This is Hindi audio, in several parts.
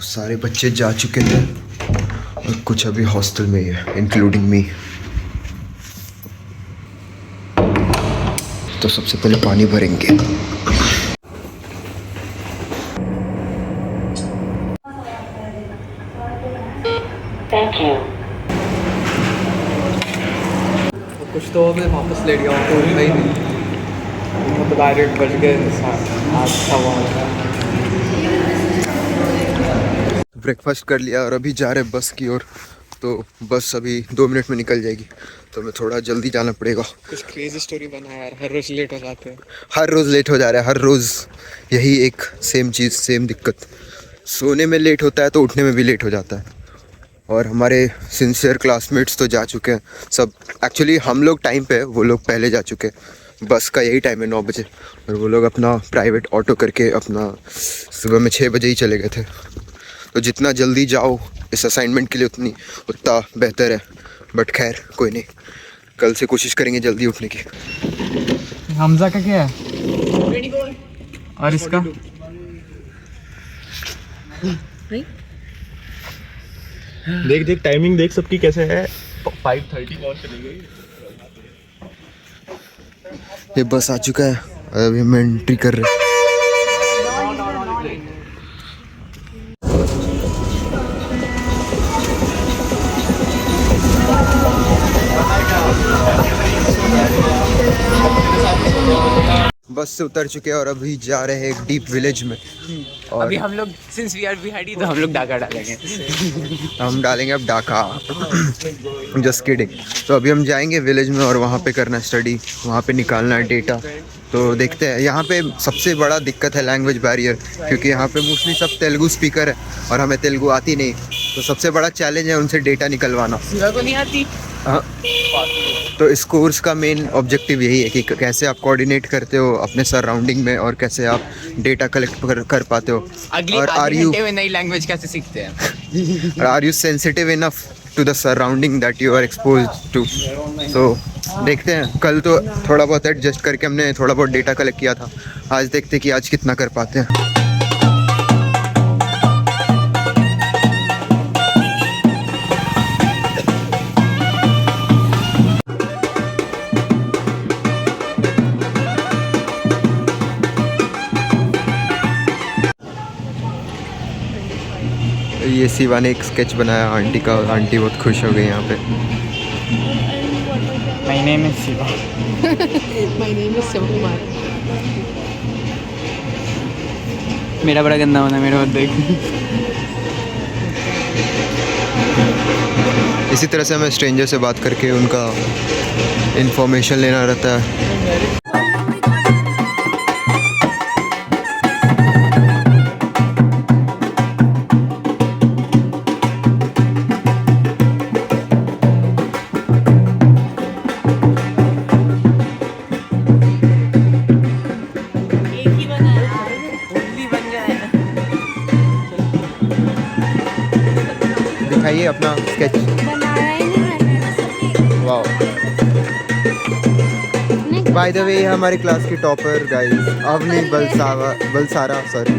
तो सारे बच्चे जा चुके थे और कुछ अभी हॉस्टल में ही है, इंक्लूडिंग मी। तो सबसे पहले पानी भरेंगे। Thank you. कुछ तो मैं वापस ले लिया तो ही नहीं तो डायरेक्ट बच गए ब्रेकफास्ट कर लिया और अभी जा रहे बस की ओर। तो बस अभी 2 मिनट में निकल जाएगी, तो मैं थोड़ा जल्दी जाना पड़ेगा। कुछ क्रेजी स्टोरी बना यार, हर रोज लेट हो जाते हैं। हर रोज़ लेट हो जा रहा है, हर रोज़ यही एक सेम चीज़, सेम दिक्कत। सोने में लेट होता है तो उठने में भी लेट हो जाता है। और हमारे सिंसियर क्लासमेट्स तो जा चुके हैं सब। एक्चुअली हम लोग टाइम पे, वो लोग पहले जा चुके हैं। बस का यही टाइम है 9 बजे, और वो लोग अपना प्राइवेट ऑटो करके अपना सुबह में 6 बजे ही चले गए थे। तो जितना जल्दी जाओ इस असाइनमेंट के लिए उतना बेहतर है। बट खैर कोई नहीं, कल से कोशिश करेंगे जल्दी उठने की। हमजा का क्या है और इसका देख देख टाइमिंग देख सबकी कैसे है। 5:30 पहुंच चली गई। ये बस आ चुका है, अभी हम एंट्री कर रहे हैं। बस से उतर चुके हैं और अभी जा रहे हैं एक डीप विलेज में। और अभी हम लोग सिंस वी आर बिहाड़ी तो हम लोग डाका डालेंगे। हम डालेंगे अब डाका। Just kidding. तो अभी हम जाएंगे विलेज में और वहाँ पे करना स्टडी, वहाँ पे निकालना है डेटा। तो देखते हैं। यहाँ पे सबसे बड़ा दिक्कत है लैंग्वेज बैरियर, क्योंकि यहाँ पे मोस्टली सब तेलुगु स्पीकर है और हमें तेलुगु आती नहीं। तो सबसे बड़ा चैलेंज है उनसे डेटा निकलवाना। को नहीं आती। हाँ, तो इस कोर्स का मेन ऑब्जेक्टिव यही है कि कैसे आप कोऑर्डिनेट करते हो अपने सराउंडिंग में और कैसे आप डेटा कलेक्ट कर पाते हो। अगले आधे घंटे में नई लैंग्वेज कैसे सीखते हैं। Are you sensitive enough to the surrounding that you are exposed to. So देखते हैं। कल तो थोड़ा बहुत एडजस्ट करके हमने थोड़ा बहुत डेटा कलेक्ट किया था। आज देखते हैं कि आज कितना कर पाते हैं। ये शिवा ने एक स्केच बनाया आंटी का, आंटी बहुत खुश हो गई यहाँ पे। My name is Shiva. My name is Shiva Kumar. मेरा बड़ा गंदा बना, मेरे मत देख। इसी तरह से हमें स्ट्रेंजर से बात करके उनका इन्फॉर्मेशन लेना रहता है। दिखाइए अपना sketch. Wow, by the way ये हमारे क्लास की topper guys Avni Balsara sorry.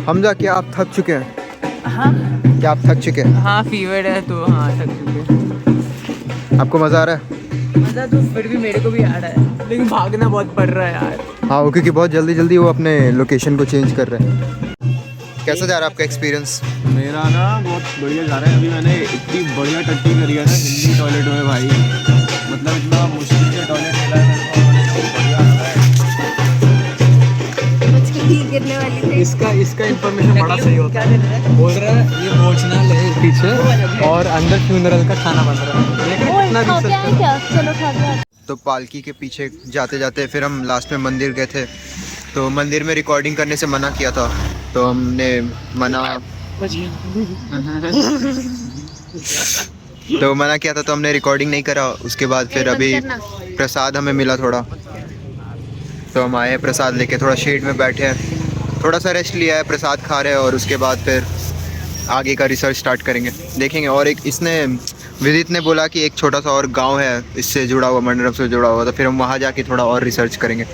Hamza, क्या आप थक चुके हैं? हाँ क्या आप थक चुके हैं? हाँ, फीवर है तो हाँ थक चुके। आपको मज़ा आ रहा है? मज़ा तो फिर भी मेरे को भी आ रहा है, लेकिन भागना बहुत पड़ रहा है यार। हाँ, वो क्योंकि बहुत जल्दी जल्दी वो अपने लोकेशन को चेंज कर रहे हैं। कैसा जा रहा है आपका एक्सपीरियंस? मेरा ना बहुत बढ़िया जा रहा है। अभी मैंने इतनी बढ़िया टट्टी करी है ना हिंदी टॉयलेट में भाई, मतलब इतना मुश्किल से टॉयलेट मिला है मेरे को, बहुत बढ़िया लग रहा है। इसका इंफॉर्मेशन बड़ा सही होता है। बोल रहा है ये भोजनालय है पीछे और अंदर फ्यूनरल का खाना बन रहा है। चलो खा के। तो पालकी के पीछे जाते जाते फिर हम लास्ट में मंदिर गए थे। तो मंदिर में रिकॉर्डिंग करने से मना किया था, तो हमने मना किया था तो हमने रिकॉर्डिंग नहीं करा। उसके बाद फिर अभी प्रसाद हमें मिला थोड़ा, तो हम आए प्रसाद लेके, थोड़ा शेड में बैठे हैं, थोड़ा सा रेस्ट लिया है, प्रसाद खा रहे हैं और उसके बाद फिर आगे का रिसर्च स्टार्ट करेंगे, देखेंगे। और एक इसने विदित ने बोला कि एक छोटा सा और गांव है इससे जुड़ा हुआ, मंडरम से जुड़ा हुआ, तो फिर हम वहाँ जाके थोड़ा और रिसर्च करेंगे।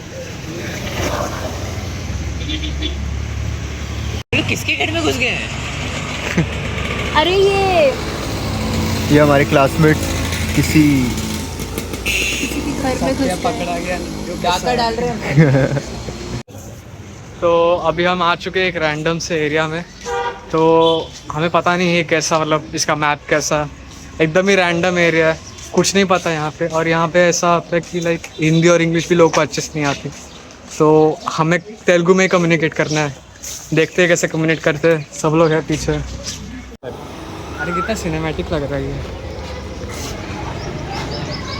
किसके घर में घुस गए हैं? अरे ये हमारे क्लासमेट किसी घर में घुस गए। पकड़ा गया। डाका डाल रहे हैं। तो अभी हम आ चुके हैं एक रैंडम से एरिया में। तो हमें पता नहीं है कैसा, मतलब इसका मैप कैसा, एकदम ही रैंडम एरिया है, कुछ नहीं पता यहाँ पे। और यहाँ पे ऐसा होता है कि लाइक हिंदी और इंग्लिश भी लोगों को अच्छे से नहीं आती, तो हमें तेलुगु में कम्युनिकेट करना है। देखते हैं कैसे कम्युनिकेट करते हैं। सब लोग हैं पीछे। अरे कितना सिनेमैटिक लग रहा है ये।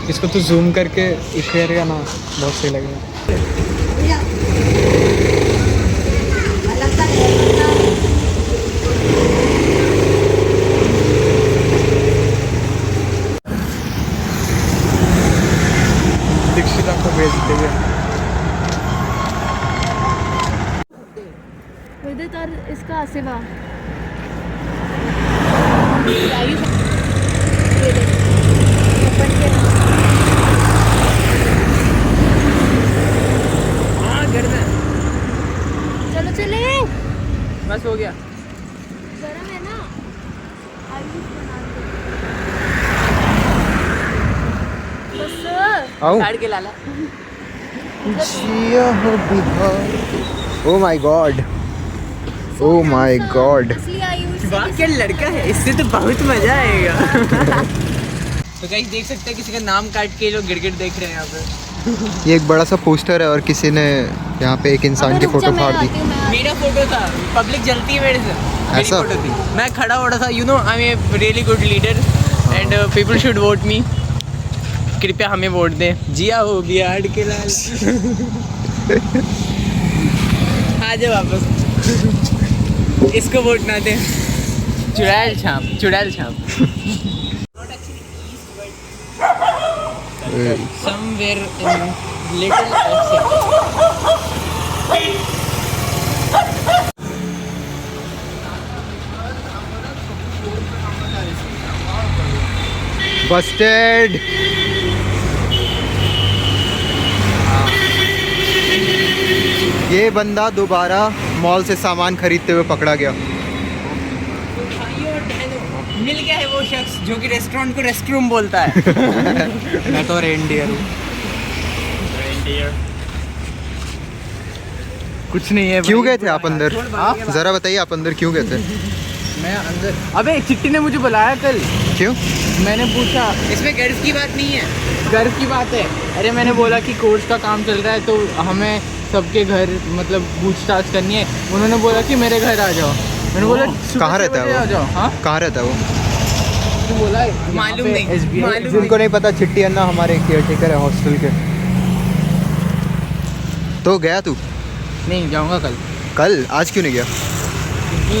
इसको तो जूम करके दिखेगा ना, बहुत सही लगेगा। दीक्षिता को भेजते हुए विदित और इसका आसिफा। ये देख, अपन के नाम। हाँ घर में चलो चले। बस हो गया। गरम है ना, आयुष बना दो बस। आओ। साइड के लाला। Oh my god, oh my god. असली आयुष से क्या लड़का है, इससे तो बहुत मजा आएगा। तो गाइस देख सकते हैं किसी का नाम काट के लोग गिरगिट देख रहे हैं यहाँ पे। ये एक बड़ा सा पोस्टर है और किसी ने यहाँ पे एक इंसान की फोटो फाड़ दी। मेरा फोटो था, पब्लिक जलती है मेरे से। मेरी ऐसा? फोटो थी, मैं खड़ा हो रहा था। You know I am a really good leader and people should vote me. कृपया हमें वोट दें। जिया हो बिहार के लाल। आ जाओ वापस। इसको वोट ना दें। चुड़ैल छाप, चुड़ैल छाप। Somewhere in little accent. Busted. ये बंदा दोबारा मॉल से सामान खरीदते हुए पकड़ा गया। मिल गया है वो शख्स जो कि रेस्टोरेंट को रेस्टरूम बोलता है। मैं तो रेनडियर हूँ। कुछ नहीं है। क्यों गए थे आप अंदर? जरा बताइए, आप अंदर क्यों गए थे? मैं अंदर, अबे चिट्टी ने मुझे बुलाया कल। क्यों? मैंने पूछा, इसमें गर्व की बात नहीं है। गर्व की बात है। अरे मैंने बोला कि कोर्स का काम चल रहा है तो हमें सबके घर मतलब पूछताछ करनी है। उन्होंने बोला कि मेरे घर आ जाओ। मैंने बोला कहाँ रहता है आ जाओ। वो? हाँ कहाँ रहता है वो? तो बोला मालूम नहीं। जिनको नहीं पता, चिट्टी अन्ना हमारे केयरटेकर है हॉस्टल के। तो गया तू? नहीं जाऊँगा कल। कल? आज क्यों नहीं गया? क्योंकि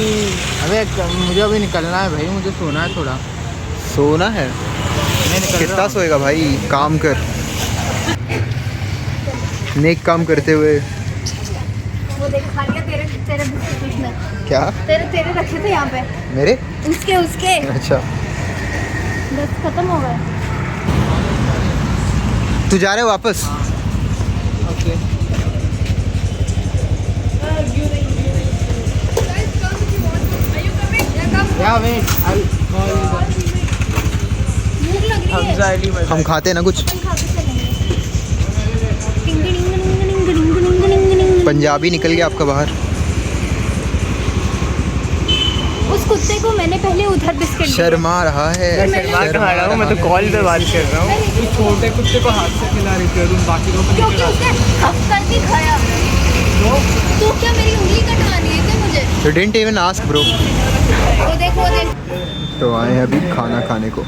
अबे मुझे अभी निकलना है भाई, मुझे सोना है थोड़ा। सोना है? मैं निकल रहा कितना हूँ। सोएगा भाई? काम कर, नेक काम करते हुए। वो देख खा लिया तेरे तेरे बिस्किट उसने। क्या? तेरे रखे थे यहाँ पे। मेरे? उसके अच्छा, बस खत्म हो गए। तू जा रहे हो वापस? ओके। या वेट, आई कॉल भूख लग रही है। हम खाते हैं ना कुछ। अपन खाते चलेंगे। टिंग टिंग टिंग टिंग टिंग टिंग टिंग टिंग। पंजाबी निकल गया आपका बाहर। उस कुत्ते को मैंने पहले उधर बिस्किट दिए। शर्मा रहा है। शर्मा कहाँ रहा हूँ, मैं तो कॉल पे बात कर रहा हूँ। तू छोटे कुत्ते को हाथ से खिला रही थी, तुम बाकी लोगों को नहीं क्योंकि खिला उसने हफ कर दी खाया। तू क्या मेरी उंगली कटवानी है क्या मुझे? You didn't even ask bro। वो देख वो देख। तो आए हैं अभी खाना खाने को।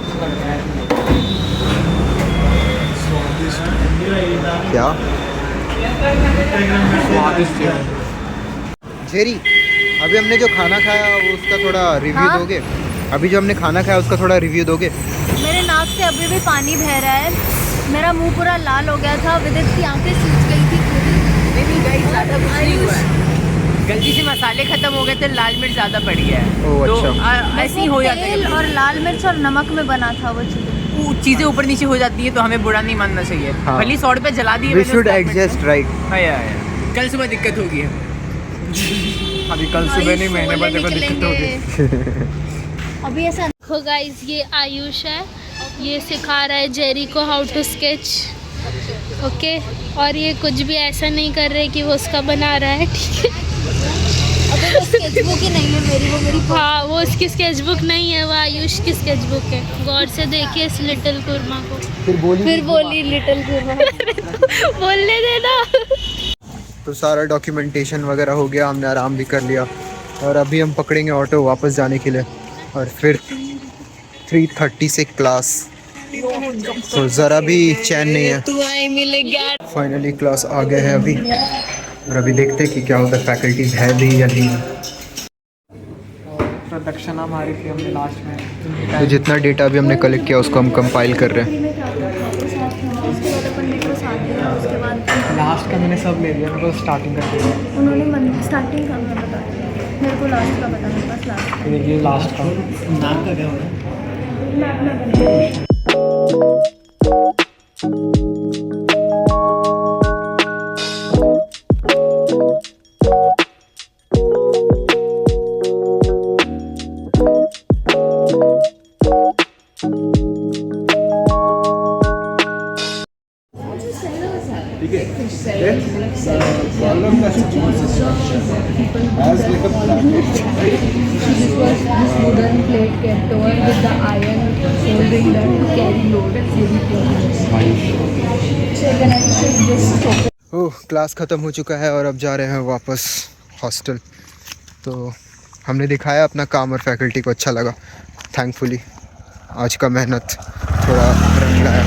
क्या? स्वादिष्ट है। जेरी, अभी हमने जो खाना खाया वो उसका थोड़ा रिव्यू हाँ? दोगे? अभी जो हमने खाना खाया उसका थोड़ा रिव्यू दोगे? मेरे नाक से अभी भी पानी बह रहा है। मेरा मुंह पूरा लाल हो गया था। विदित की आंखें सूज गई थी पूरी। गलती से मसाले खत्म हो गए थे, लाल मिर्च ज़्यादा पड़ गया है। ओह, तो अच्छा। ऐसे ही हो जाता तेल है। और लाल मिर्च और नमक में बना था वो चीज़। वो चीज़ें ऊपर नीचे हो जाती है तो हमें बुरा नहीं मानना चाहिए। हाँ। भली 100 रुपये जला दिए We मैंने should उस लाल मिर्च adjust, को। right? हाँ यार, कल सुबह दिक्कत होगी। अभी कल सुबह नहीं, महीने बाद देखो दिक्कत होगी। अभी ऐसा देखो गाइस, ये आयुष है, ये सिखा रहा है जेरी को हाउ टू स्केच। ओके, और ये कुछ भी ऐसा नहीं कर रहे कि वो उसका बना रहा है, ठीक है। अबे वो स्केचबुक ही नहीं है मेरी, वो मेरी। हाँ, वो उसकी स्केचबुक नहीं है, वो आयुष की स्केचबुक है। गौर से देखिए इस लिटिल कुर्मा को। फिर बोली लिटिल कुर्मा। बोलने देना। तो सारा डॉक्यूमेंटेशन वगैरह हो गया, हमने आराम भी कर लिया और अभी हम पकड़ेंगे ऑटो वापस जाने के लिए और फिर 3:30 से क्लास। तो ज़रा भी चैन नहीं है। फाइनली क्लास आ गए हैं अभी और अभी देखते हैं कि क्या होता है, फैकल्टीज है भी या नहीं। प्रदक्षिणा मारी थी हमने लास्ट में। तो जितना डेटा भी हमने कलेक्ट किया उसको हम कंपाइल कर रहे हैं। लास्ट का मैंने सब ले लिया, मेरे को स्टार्टिंग कर दिया। उन्होंने स्टार्टिंग का मैं बता, मेरे को लास्ट का बता, मेरे पास लास्ट ये लास्ट का नाम का क्या होगा? wooden plate kept over with the iron holding that to carry load heavy. Oh, class ख़त्म हो चुका है और अब जा रहे हैं वापस हॉस्टल। तो हमने दिखाया अपना काम और फैकल्टी को अच्छा लगा। थैंकफुली आज का मेहनत थोड़ा रंग लाया।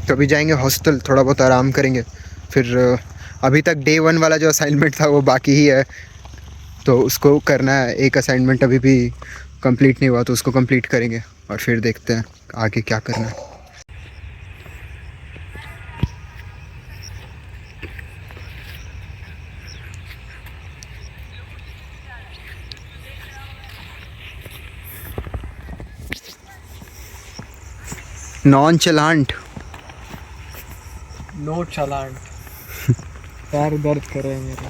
तो अभी जाएंगे हॉस्टल, थोड़ा बहुत आराम करेंगे। फिर अभी तक डे 1 वाला जो असाइनमेंट था वो बाकी ही है, तो उसको करना है। एक असाइनमेंट अभी भी कंप्लीट नहीं हुआ, तो उसको कंप्लीट करेंगे और फिर देखते हैं आगे क्या करना है। नॉन चलांट, नो चलान। पैर दर्द कर रहे हैं मेरे।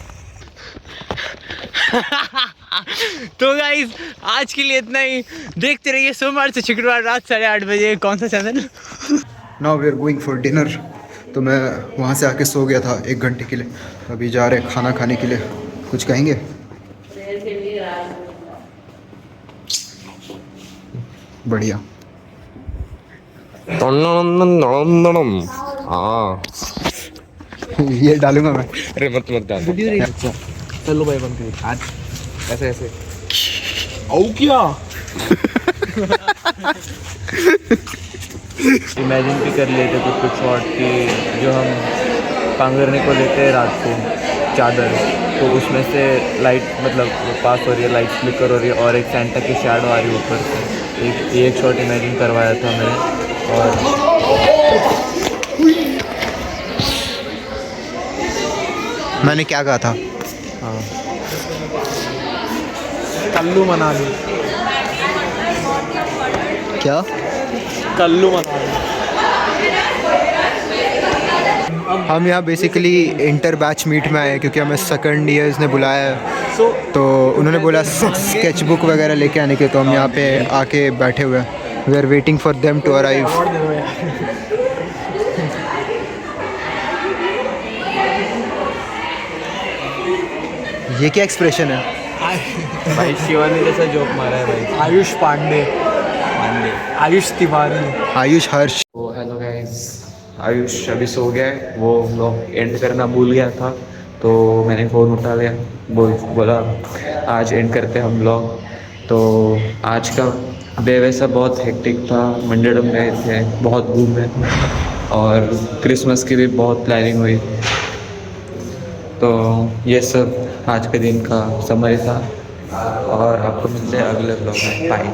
तो गाइस आज के लिए इतना ही। देखते रहिए सोमवार से शुक्रवार रात 8:30 बजे। कौन सा channel? Now we are going for dinner. तो मैं वहाँ से आके सो गया था 1 घंटे के लिए, अभी जा रहे हैं खाना खाने के लिए। कुछ कहेंगे? बढ़िया। ये डालूंगा मैं। अरे मत डाल। अच्छा चलो भाई बंद करिए आज। ऐसे ऐसे औ क्या इमेजिन भी कर लेते कुछ शॉट की, जो हम पांगरने को लेते हैं रात को चादर, तो उसमें से लाइट मतलब पास हो रही है, लाइट फ्लिकर हो रही है और एक सेंटा की शैडो आ रही है ऊपर से। एक शॉट इमेजिन करवाया था मैंने। और मैंने क्या कहा था? हाँ, कल्लू मनाली। क्या? कल्लू मनाली। हम यहाँ बेसिकली इंटर बैच मीट में आए हैं क्योंकि हमें सेकंड ईयर्स ने बुलाया है। तो उन्होंने बोला स्केच बुक वगैरह लेके आने के, तो हम यहाँ पे आके बैठे हुए हैं। We are waiting for them to arrive. ये क्या एक्सप्रेशन है भाई? शिवानी जैसा जोक मारा है भाई। आयुष पांडे, आयुष तिवारी, आयुष हर्ष। तो हेलो गाइस, आयुष अभी सो गया है। वो व्लॉग एंड करना भूल गया था, तो मैंने फ़ोन उठा लिया, बोला आज एंड करते हम व्लॉग। तो आज का डे वैसा बहुत हेक्टिक था। मंडलम गए थे, बहुत घूमे और क्रिसमस की भी बहुत प्लानिंग हुई। तो ये सब आज के दिन का समरी था और आपको मिलते हैं अगले व्लॉग में। बाय।